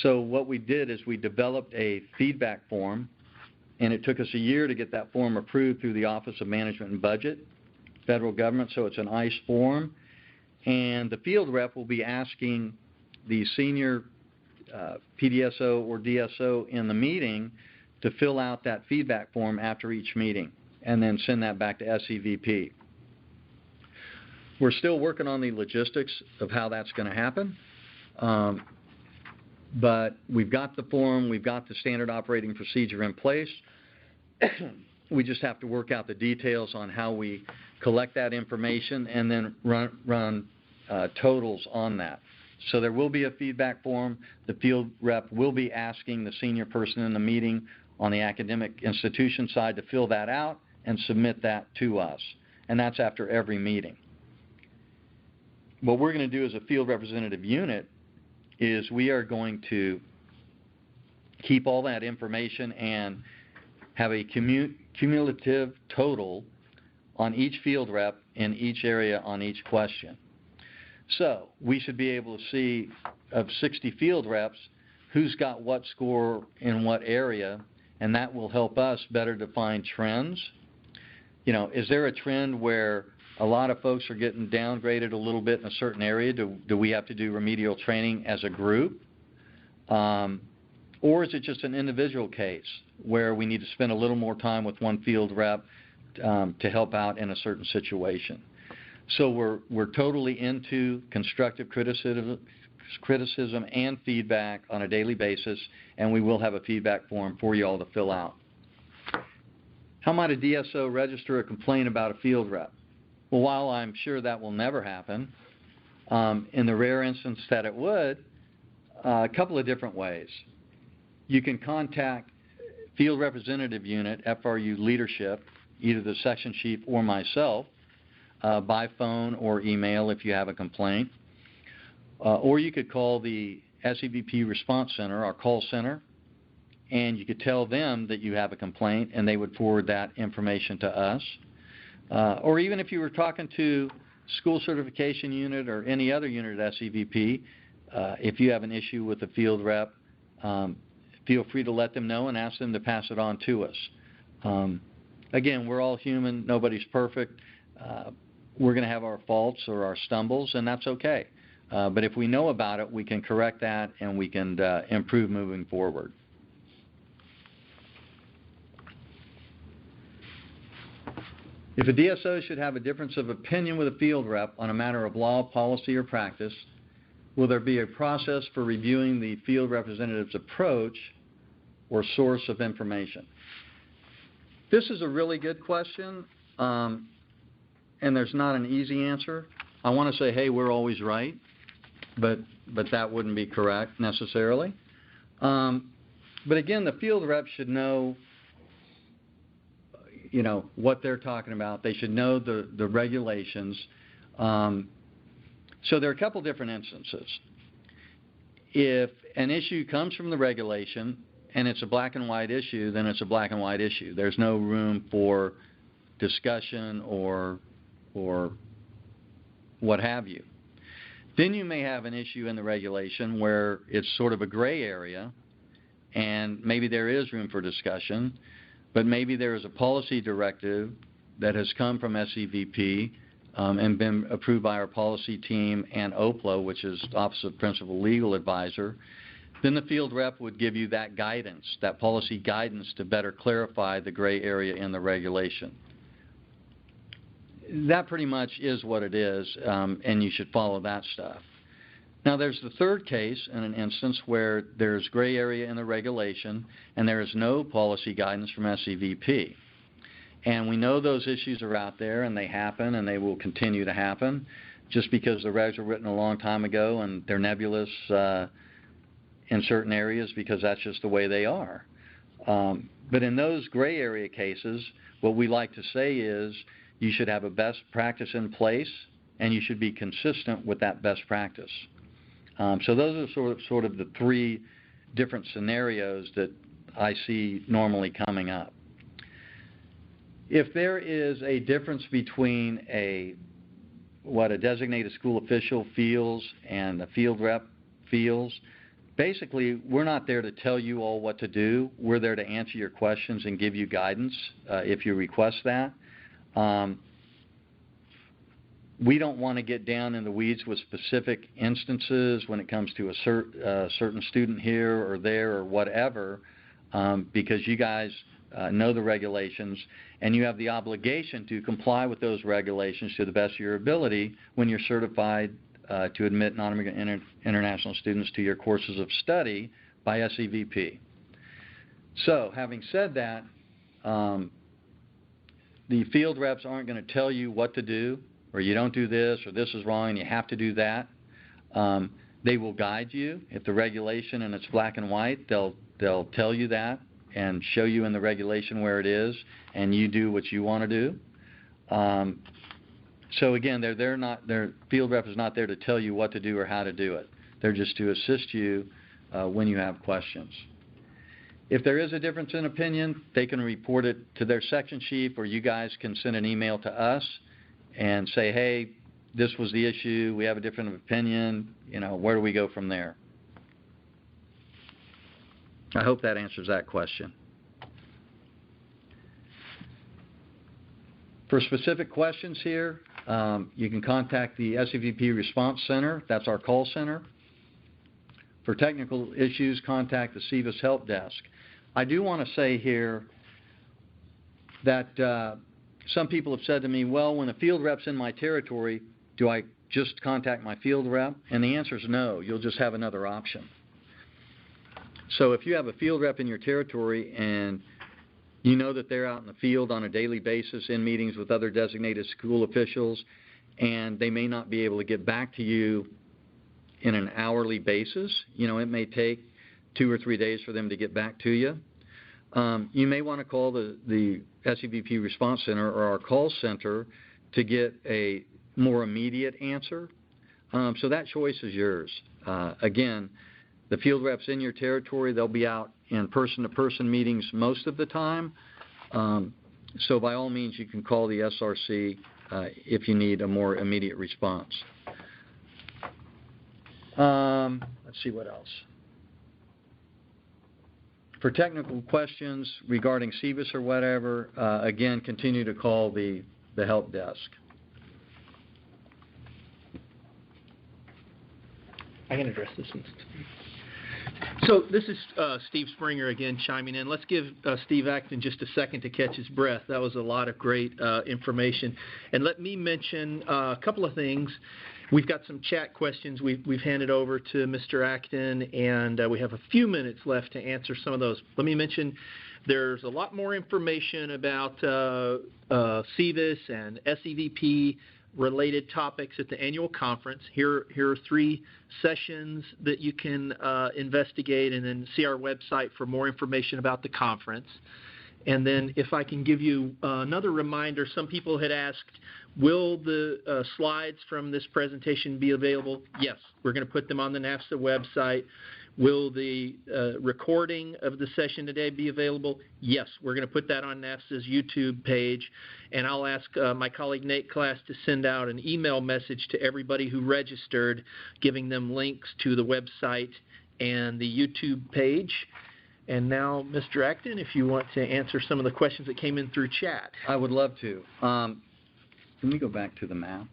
So what we did is we developed a feedback form, and it took us a year to get that form approved through the Office of Management and Budget, federal government, so it's an ICE form. And the field rep will be asking the senior PDSO or DSO in the meeting to fill out that feedback form after each meeting and then send that back to SEVP. We're still working on the logistics of how that's going to happen, but we've got the form, we've got the standard operating procedure in place. We just have to work out the details on how we collect that information and then run totals on that. So there will be a feedback form. The field rep will be asking the senior person in the meeting on the academic institution side to fill that out and submit that to us. And that's after every meeting. What we're going to do as a field representative unit is we are going to keep all that information and have a cumulative total on each field rep in each area on each question. So we should be able to see of 60 field reps who's got what score in what area, and that will help us better define trends. You know, is there a trend where a lot of folks are getting downgraded a little bit in a certain area? Do we have to do remedial training as a group? Or is it just an individual case where we need to spend a little more time with one field rep to help out in a certain situation? So we're totally into constructive criticism and feedback on a daily basis, and we will have a feedback form for you all to fill out. How might a DSO register a complaint about a field rep? Well, while I'm sure that will never happen, in the rare instance that it would, a couple of different ways. You can contact Field Representative Unit, FRU leadership, either the section chief or myself, by phone or email if you have a complaint. Or you could call the SEVP Response Center, our call center, and you could tell them that you have a complaint and they would forward that information to us. Or even if you were talking to School Certification Unit or any other unit at SEVP, if you have an issue with the field rep, feel free to let them know and ask them to pass it on to us. Again, we're all human. Nobody's perfect. We're going to have our faults or our stumbles, and that's okay. But if we know about it, we can correct that and we can improve moving forward. If a DSO should have a difference of opinion with a field rep on a matter of law, policy, or practice, will there be a process for reviewing the field representative's approach or source of information? This is a really good question, and there's not an easy answer. I want to say, hey, we're always right, but that wouldn't be correct necessarily. But again, the field rep should know you know, what they're talking about. They should know the regulations. So there are a couple different instances. If an issue comes from the regulation and it's a black and white issue, then it's a black and white issue. There's no room for discussion or what have you. Then you may have an issue in the regulation where it's sort of a gray area, and maybe there is room for discussion, but maybe there is a policy directive that has come from SEVP and been approved by our policy team and OPLA, which is Office of Principal Legal Advisor. Then the field rep would give you that guidance, that policy guidance, to better clarify the gray area in the regulation. That pretty much is what it is, and you should follow that stuff. Now, there's the third case in an instance where there's gray area in the regulation and there is no policy guidance from SEVP. And we know those issues are out there, and they happen, and they will continue to happen just because the regs were written a long time ago and they're nebulous in certain areas because that's just the way they are. But in those gray area cases, what we like to say is you should have a best practice in place, and you should be consistent with that best practice. So those are sort of the three different scenarios that I see normally coming up. If there is a difference between what a designated school official feels and a field rep feels, basically we're not there to tell you all what to do. We're there to answer your questions and give you guidance if you request that. We don't want to get down in the weeds with specific instances when it comes to a certain student here or there or whatever, because you guys know the regulations, and you have the obligation to comply with those regulations to the best of your ability when you're certified to admit non-immigrant international students to your courses of study by SEVP. So, having said that, the field reps aren't going to tell you what to do, or you don't do this, or this is wrong and you have to do that. They will guide you. If the regulation and it's black and white, they'll tell you that and show you in the regulation where it is, and you do what you want to do. So again, their field rep is not there to tell you what to do or how to do it. They're just to assist you when you have questions. If there is a difference in opinion, they can report it to their section chief, or you guys can send an email to us and say, hey, this was the issue, we have a different opinion, you know, where do we go from there? I hope that answers that question. For specific questions here, you can contact the SEVP Response Center. That's our call center. For technical issues, contact the SEVIS Help Desk. I do want to say here that some people have said to me, well, when a field rep's in my territory, do I just contact my field rep? And the answer is no. You'll just have another option. So if you have a field rep in your territory and you know that they're out in the field on a daily basis in meetings with other designated school officials, and they may not be able to get back to you in an hourly basis, you know, it may take 2 or 3 days for them to get back to you. You may want to call the SEVP Response Center or our call center to get a more immediate answer. So that choice is yours. Again, the field reps in your territory, they'll be out in person-to-person meetings most of the time. So by all means, you can call the SRC if you need a more immediate response. Let's see what else. For technical questions regarding SEVIS or whatever, again, continue to call the help desk. I can address this one. So this is Steve Springer again chiming in. Let's give Steve Acton just a second to catch his breath. That was a lot of great information. And let me mention a couple of things. We've got some chat questions we've handed over to Mr. Acton, and we have a few minutes left to answer some of those. Let me mention there's a lot more information about SEVIS and SEVP related topics at the annual conference. Here are 3 sessions that you can investigate, and then see our website for more information about the conference. And then if I can give you another reminder, some people had asked, will the slides from this presentation be available? Yes, we're going to put them on the NAFSA website. Will the recording of the session today be available? Yes, we're going to put that on NAFSA's YouTube page, and I'll ask my colleague Nate Class to send out an email message to everybody who registered, giving them links to the website and the YouTube page. And now, Mr. Acton, if you want to answer some of the questions that came in through chat. I would love to. Can we go back to the map?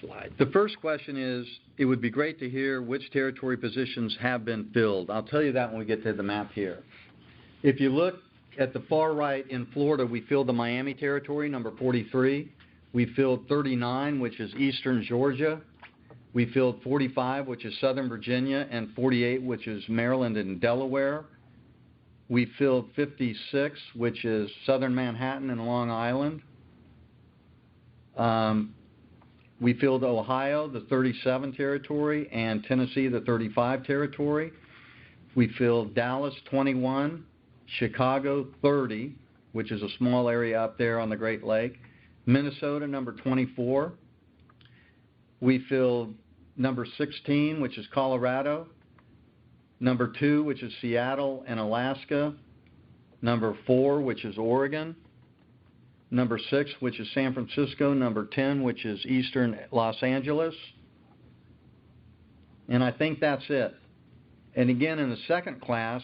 Slide. The first question is, it would be great to hear which territory positions have been filled. I'll tell you that when we get to the map here. If you look at the far right in Florida, we filled the Miami territory, number 43. We filled 39, which is eastern Georgia. We filled 45, which is southern Virginia, and 48, which is Maryland and Delaware. We filled 56, which is southern Manhattan and Long Island. We filled Ohio, the 37 territory, and Tennessee, the 35 territory. We filled Dallas, 21, Chicago, 30, which is a small area up there on the Great Lake, Minnesota, number 24. We filled number 16, which is Colorado, number 2, which is Seattle and Alaska, number 4, which is Oregon, number 6, which is San Francisco, number 10, which is eastern Los Angeles, and I think that's it. And again, in the second class,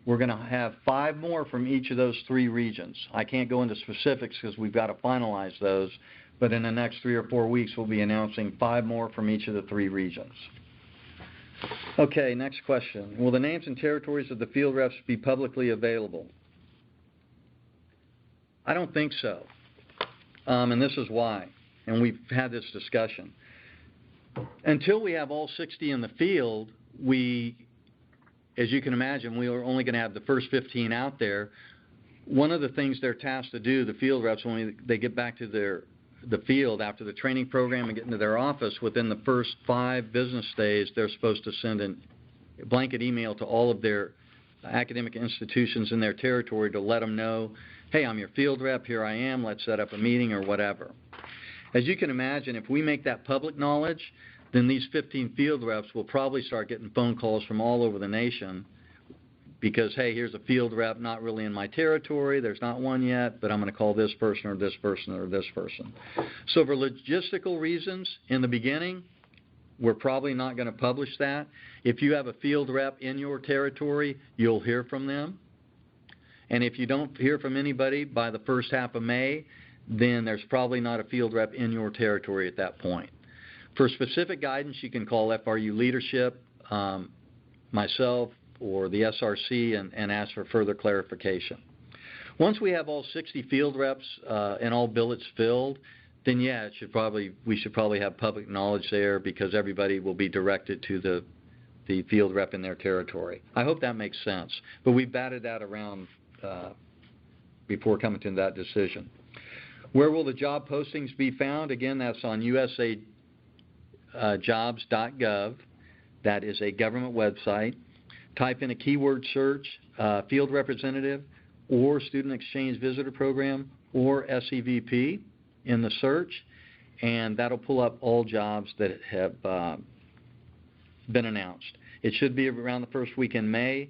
we're going to have 5 more from each of those 3 regions. I can't go into specifics because we've got to finalize those, but in the next 3 or 4 weeks, we'll be announcing 5 more from each of the 3 regions. Okay, next question. Will the names and territories of the field reps be publicly available? I don't think so, and this is why, and we've had this discussion. Until we have all 60 in the field, as you can imagine, we are only going to have the first 15 out there. One of the things they're tasked to do, the field reps, when they get back to the field after the training program and get into their office, within the first 5 business days, they're supposed to send a blanket email to all of their academic institutions in their territory to let them know, hey, I'm your field rep, here I am, let's set up a meeting or whatever. As you can imagine, if we make that public knowledge, then these 15 field reps will probably start getting phone calls from all over the nation because, hey, here's a field rep not really in my territory, there's not one yet, but I'm going to call this person or this person or this person. So for logistical reasons, in the beginning, we're probably not going to publish that. If you have a field rep in your territory, you'll hear from them. And if you don't hear from anybody by the first half of May, then there's probably not a field rep in your territory at that point. For specific guidance, you can call FRU leadership, myself, or the SRC and ask for further clarification. Once we have all 60 field reps and all billets filled, then yeah, we should probably have public knowledge there because everybody will be directed to the field rep in their territory. I hope that makes sense, but we batted that around before coming to that decision. Where will the job postings be found? Again, that's on usajobs.gov. That is a government website. Type in a keyword search, field representative, or student exchange visitor program, or SEVP in the search, and that'll pull up all jobs that have been announced. It should be around the first week in May.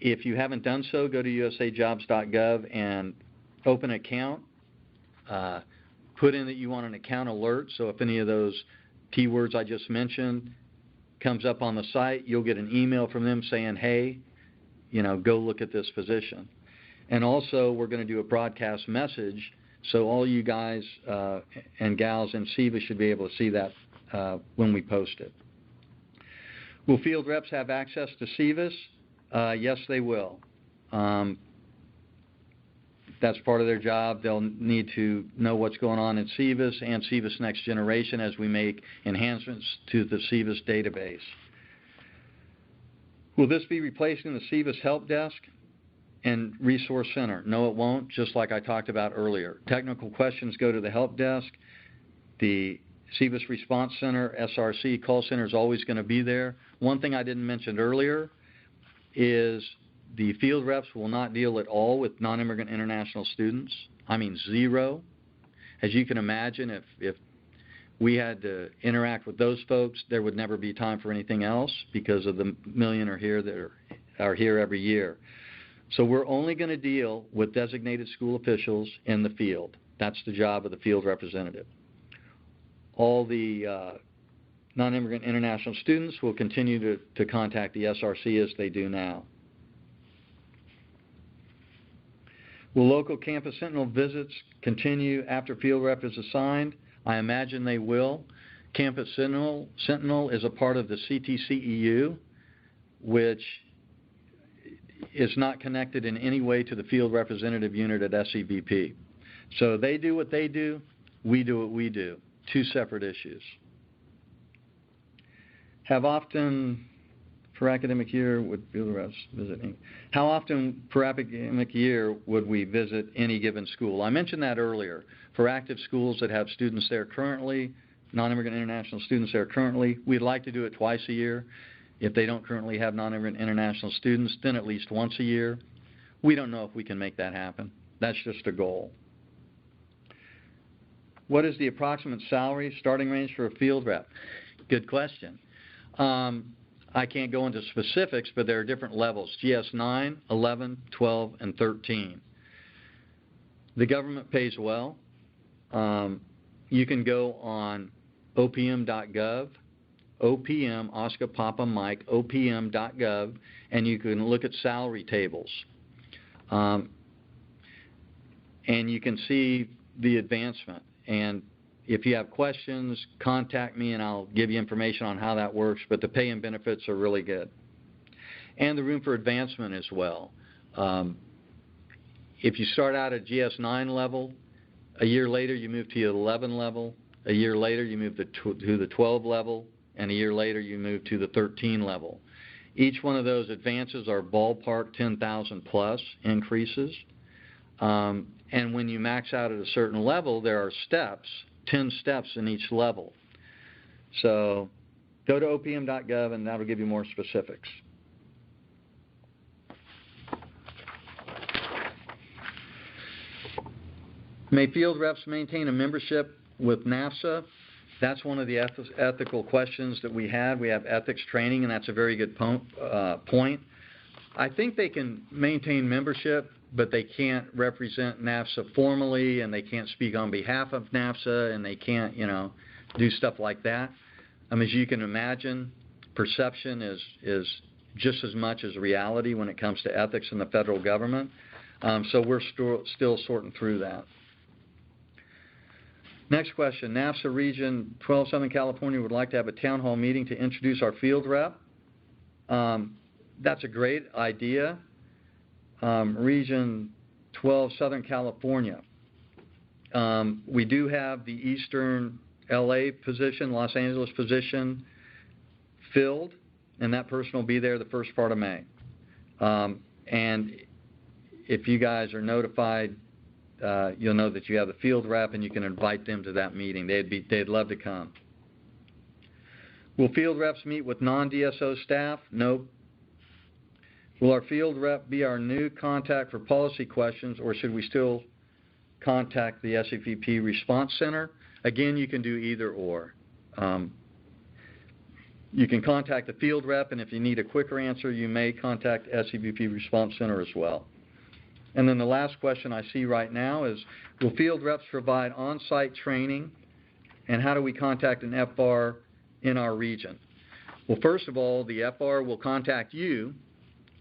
If you haven't done so, go to usajobs.gov and open an account. Put in that you want an account alert, so if any of those keywords I just mentioned comes up on the site, you'll get an email from them saying, hey, go look at this position. And also, we're going to do a broadcast message, so all you guys and gals in SEVA should be able to see that when we post it. Will field reps have access to SEVAs? Yes, they will. That's part of their job. They'll need to know what's going on in SEVAS and SEVAS Next Generation as we make enhancements to the SEVAS database. Will this be replacing the SEVAS Help Desk and Resource Center? No, it won't, just like I talked about earlier. Technical questions go to the Help Desk. The SEVAS Response Center, SRC, call center is always going to be there. One thing I didn't mention earlier is the field reps will not deal at all with non-immigrant international students. I mean, zero. As you can imagine, if we had to interact with those folks, there would never be time for anything else because of the million are here that are here every year. So we're only going to deal with designated school officials in the field. That's the job of the field representative. All the non-immigrant international students will continue to contact the SRC as they do now. Will local campus sentinel visits continue after field rep is assigned? I imagine they will. Campus sentinel is a part of the CTCEU, which is not connected in any way to the field representative unit at SEVP. So they do what they do, we do what we do. Two separate issues. How often per academic year would field reps visit? How often per academic year would we visit any given school? I mentioned that earlier. For active schools that have students there currently, non-immigrant international students there currently, we'd like to do it twice a year. If they don't currently have non-immigrant international students, then at least once a year. We don't know if we can make that happen. That's just a goal. What is the approximate salary starting range for a field rep? Good question. I can't go into specifics, but there are different levels, GS 9, 11, 12, and 13. The government pays well. You can go on opm.gov, OPM, Oscar Papa Mike, opm.gov, and you can look at salary tables. And you can see the advancement. And if you have questions, contact me and I'll give you information on how that works, but the pay and benefits are really good. And the room for advancement as well. If you start out at GS 9 level, a year later you move to the 11 level, a year later you move to the 12 level, and a year later you move to the 13 level. Each one of those advances are ballpark 10,000 plus increases. And when you max out at a certain level, there are steps, 10 steps in each level. So go to opm.gov and that'll give you more specifics. May field reps maintain a membership with NAFSA? That's one of the ethical questions that we had. We have ethics training, and that's a very good point. I think they can maintain membership, but they can't represent NAFSA formally, and they can't speak on behalf of NAFSA, and they can't, do stuff like that. As you can imagine, perception is just as much as reality when it comes to ethics in the federal government. So we're still sorting through that. Next question. NAFSA Region 12 Southern California would like to have a town hall meeting to introduce our field rep. That's a great idea. Region 12 Southern California. We do have the Eastern LA position, Los Angeles position filled, and that person will be there the first part of May. And if you guys are notified, you'll know that you have the field rep and you can invite them to that meeting. They'd love to come. Will field reps meet with non-DSO staff? Nope. Will our field rep be our new contact for policy questions, or should we still contact the SEVP Response Center? Again, you can do either or. You can contact the field rep, and if you need a quicker answer, you may contact SEVP Response Center as well. And then the last question I see right now is, will field reps provide on-site training, and how do we contact an FR in our region? Well, first of all, the FR will contact you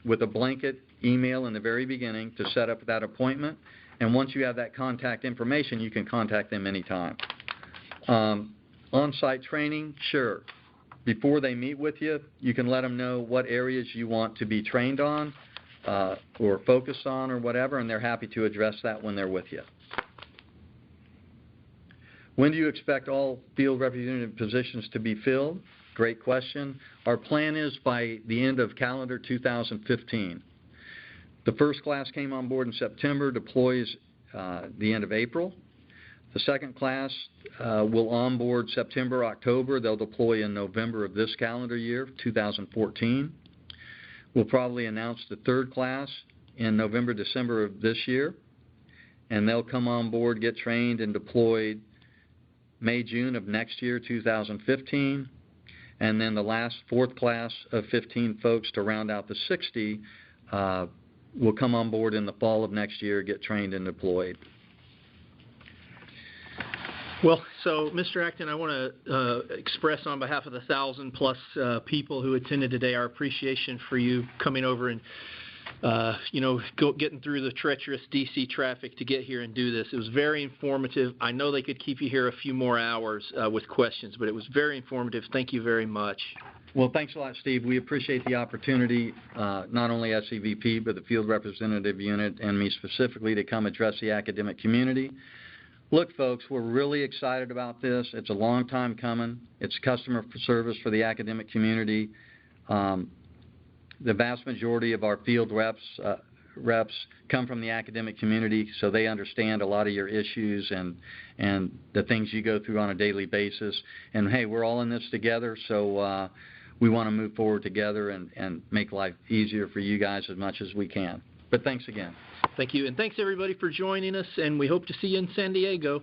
with a blanket email in the very beginning to set up that appointment, and once you have that contact information, you can contact them anytime. On-site training, sure. Before they meet with you, you can let them know what areas you want to be trained on, or focus on or whatever, and they're happy to address that when they're with you. When do you expect all field representative positions to be filled? Great question. Our plan is by the end of calendar 2015. The first class came on board in September, deploys the end of April. The second class will onboard September, October. They'll deploy in November of this calendar year, 2014. We'll probably announce the third class in November, December of this year, and they'll come on board, get trained, and deployed May, June of next year, 2015. And then the last fourth class of 15 folks to round out the 60 will come on board in the fall of next year, get trained and deployed. Well, so Mr. Acton, I want to express on behalf of the 1,000+ people who attended today our appreciation for you coming over and getting through the treacherous D.C. traffic to get here and do this. It was very informative. I know they could keep you here a few more hours with questions, but it was very informative. Thank you very much. Well, thanks a lot, Steve. We appreciate the opportunity, not only SEVP, but the Field Representative Unit and me specifically, to come address the academic community. Look, folks, we're really excited about this. It's a long time coming. It's customer service for the academic community. The vast majority of our field reps come from the academic community, so they understand a lot of your issues and the things you go through on a daily basis. And, hey, we're all in this together, so we want to move forward together and make life easier for you guys as much as we can. But thanks again. Thank you, and thanks everybody for joining us, and we hope to see you in San Diego.